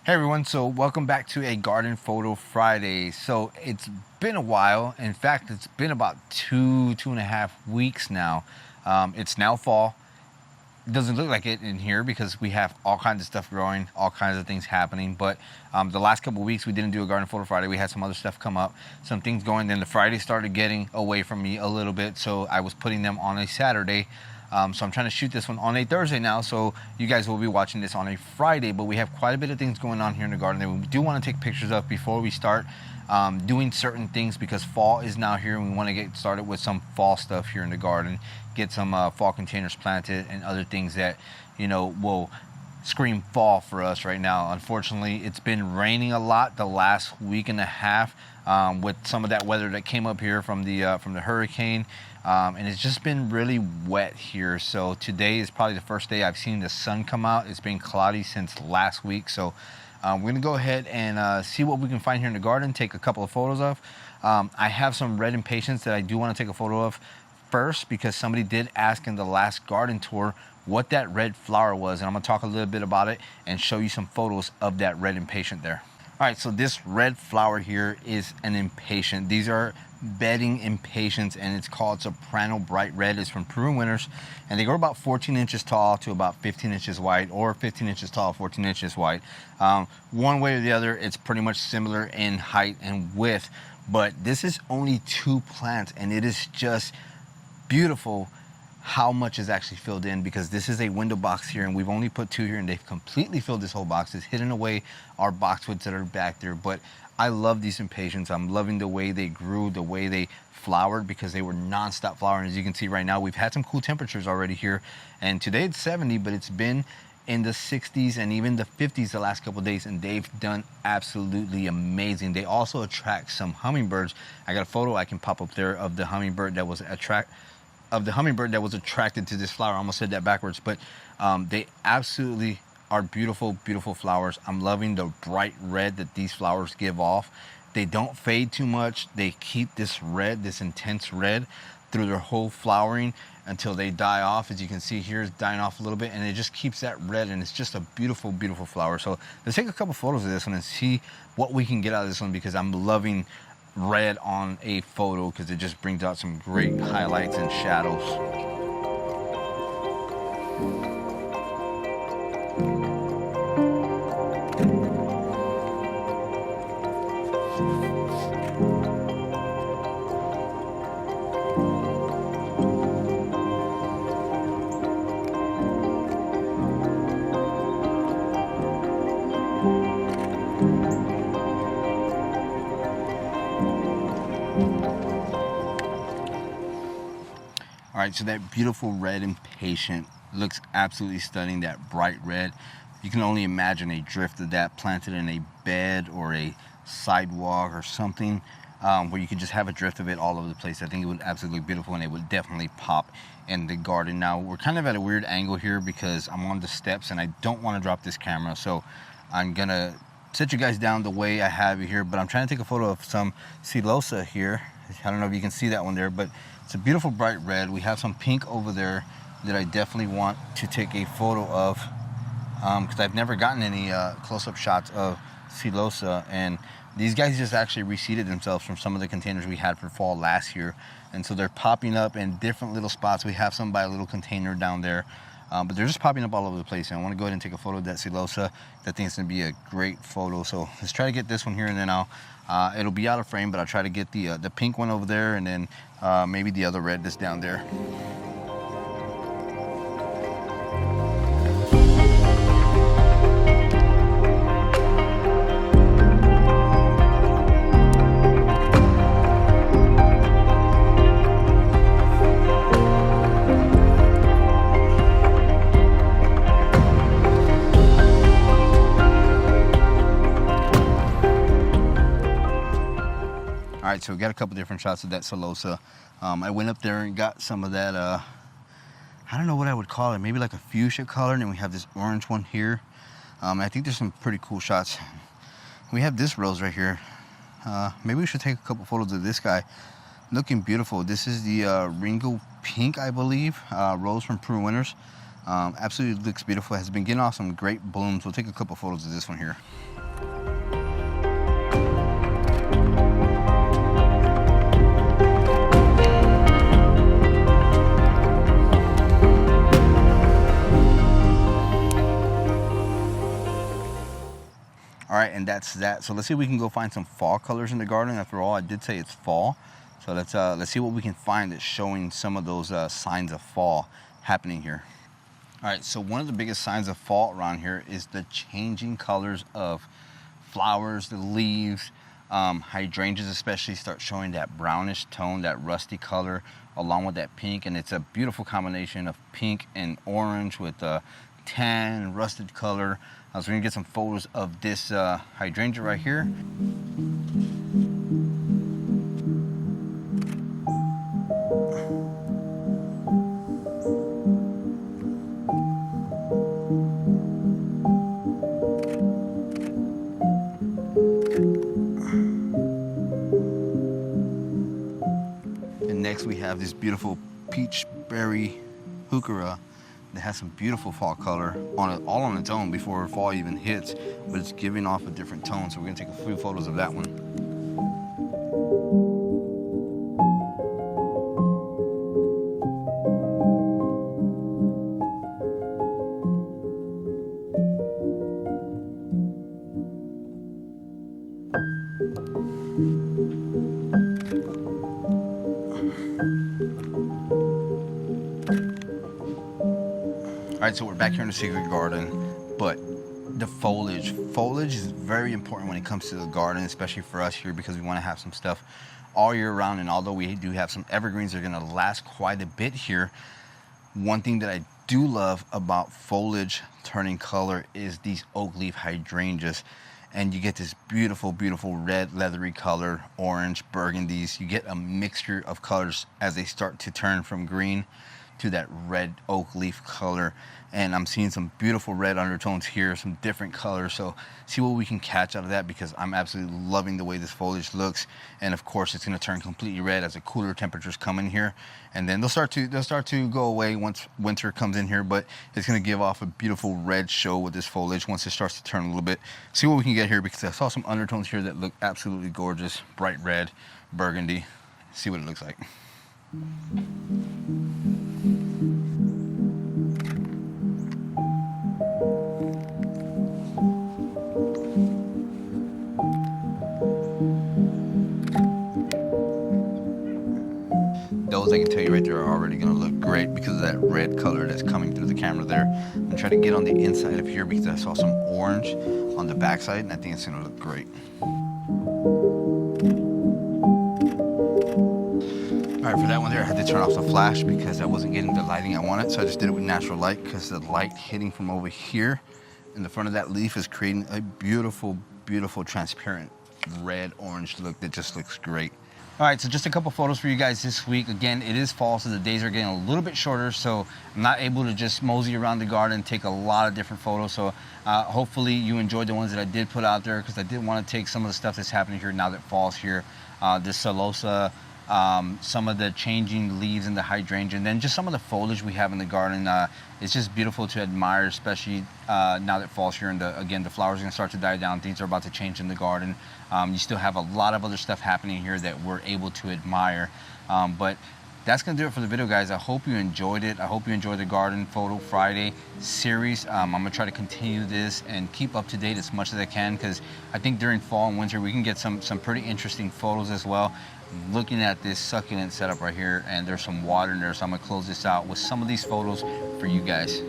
Hey everyone, so welcome back to a Garden Photo Friday. So it's been a while. In fact, it's been about two and a half weeks now. It's now fall. It doesn't look like it in here because we have all kinds of stuff growing, all kinds of things happening. But the last couple of weeks we didn't do a Garden Photo Friday. We had some other stuff come up, some things going. Then the Friday started getting away from me a little bit, so I was putting them on a Saturday. So I'm trying to shoot this one on a Thursday now, so you guys will be watching this on a Friday, but we have quite a bit of things going on here in the garden that we do want to take pictures of before we start doing certain things, because fall is now here and we want to get started with some fall stuff here in the garden, get some fall containers planted and other things that, you know, will scream fall for us right now. Unfortunately, it's been raining a lot the last week and a half with some of that weather that came up here from the hurricane, and it's just been really wet here. So today is probably the first day I've seen the sun come out. It's been cloudy since last week, so we're gonna go ahead and see what we can find here in the garden, take a couple of photos of. I have some red impatiens that I do want to take a photo of first, because somebody did ask in the last garden tour what that red flower was, and I'm gonna talk a little bit about it and show you some photos of that red impatient there. All right, so this red flower here is an impatient. These are bedding impatiens, and it's called Soprano Bright Red. It's from Peru Winters, and they grow about 14 inches tall to about 15 inches wide, or 15 inches tall, 14 inches wide. One way or the other, it's pretty much similar in height and width, but this is only 2 plants, and it is just beautiful how much is actually filled in, because this is a window box here and we've only put 2 here, and they've completely filled this whole box. It's hidden away our boxwoods that are back there, but I love these impatiens. I'm loving the way they grew, the way they flowered, because they were non-stop flowering. As you can see right now, we've had some cool temperatures already here, and today it's 70, but it's been in the 60s and even the 50s the last couple of days, and they've done absolutely amazing. They also attract some hummingbirds. I got a photo I can pop up there of the hummingbird that was attracted to this flower. I almost said that backwards, but they absolutely are beautiful, beautiful flowers. I'm loving the bright red that these flowers give off. They don't fade too much. They keep this red, this intense red, through their whole flowering until they die off. As you can see here, it's dying off a little bit, and it just keeps that red, and it's just a beautiful, beautiful flower. So let's take a couple photos of this one and see what we can get out of this one, because I'm loving red on a photo because it just brings out some great highlights and shadows. All right, so that beautiful red impatient looks absolutely stunning, that bright red. You can only imagine a drift of that planted in a bed or a sidewalk or something, where you can just have a drift of it all over the place. I think it would absolutely look beautiful, and it would definitely pop in the garden. Now, we're kind of at a weird angle here because I'm on the steps and I don't want to drop this camera, so I'm gonna set you guys down the way I have it here, but I'm trying to take a photo of some celosa here. I don't know if you can see that one there, but it's a beautiful bright red. We have some pink over there that I definitely want to take a photo of, because I've never gotten any close-up shots of celosa, and these guys just actually reseeded themselves from some of the containers we had for fall last year, and so they're popping up in different little spots. We have some by a little container down there, but they're just popping up all over the place, and I want to go ahead and take a photo of that celosa. I think it's going to be a great photo, so let's try to get this one here, and then it'll be out of frame, but I'll try to get the pink one over there, and then maybe the other red that's down there. All right, so we got a couple different shots of that celosa. I went up there and got some of that, I don't know what I would call it, maybe like a fuchsia color, and then we have this orange one here. I think there's some pretty cool shots. We have this rose right here. Maybe we should take a couple photos of this guy. Looking beautiful. This is the Ringo Pink, I believe, rose from Peru Winters. Absolutely looks beautiful. Has been getting off some great blooms. We'll take a couple photos of this one here. All right, and that's that. So let's see if we can go find some fall colors in the garden. After all, I did say it's fall. So let's see what we can find that's showing some of those signs of fall happening here. All right, so one of the biggest signs of fall around here is the changing colors of flowers, the leaves. Hydrangeas especially start showing that brownish tone, that rusty color, along with that pink. And it's a beautiful combination of pink and orange with tan, rusted color. So we're gonna get some photos of this hydrangea right here. And next we have this beautiful peach berry heuchera that has some beautiful fall color on it, all on its own before fall even hits, but it's giving off a different tone. So we're gonna take a few photos of that one. All right, so we're back here in the secret garden, but the foliage is very important when it comes to the garden, especially for us here, because we want to have some stuff all year round. And although we do have some evergreens that are going to last quite a bit here, one thing that I do love about foliage turning color is these oak leaf hydrangeas. And you get this beautiful, beautiful red, leathery color, orange, burgundies. You get a mixture of colors as they start to turn from green to that red oak leaf color. And I'm seeing some beautiful red undertones here, some different colors. So see what we can catch out of that, because I'm absolutely loving the way this foliage looks. And of course, it's going to turn completely red as the cooler temperatures come in here, and then they'll start to go away once winter comes in here. But it's going to give off a beautiful red show with this foliage once it starts to turn a little bit. See what we can get here, because I saw some undertones here that look absolutely gorgeous, bright red, burgundy. See what it looks like. Those, I can tell you right there, are already going to look great because of that red color that's coming through the camera there. I'm going to try to get on the inside of here because I saw some orange on the backside, and I think it's going to look great. All right, for that one there, I had to turn off the flash because I wasn't getting the lighting I wanted, so I just did it with natural light, because the light hitting from over here in the front of that leaf is creating a beautiful, beautiful transparent red-orange look that just looks great. All right, so just a couple photos for you guys this week. Again, it is fall, so the days are getting a little bit shorter, so I'm not able to just mosey around the garden and take a lot of different photos. So hopefully you enjoyed the ones that I did put out there, because I did want to take some of the stuff that's happening here now that fall's here. This celosa, some of the changing leaves in the hydrangea, and then just some of the foliage we have in the garden. It's just beautiful to admire, especially now that fall's here, and again, the flowers are going to start to die down. Things are about to change in the garden. You still have a lot of other stuff happening here that we're able to admire. But that's going to do it for the video, guys. I hope you enjoyed it. I hope you enjoyed the Garden Photo Friday series. I'm going to try to continue this and keep up to date as much as I can, because I think during fall and winter we can get some pretty interesting photos as well. Looking at this succulent setup right here, and there's some water in there, so I'm going to close this out with some of these photos for you guys.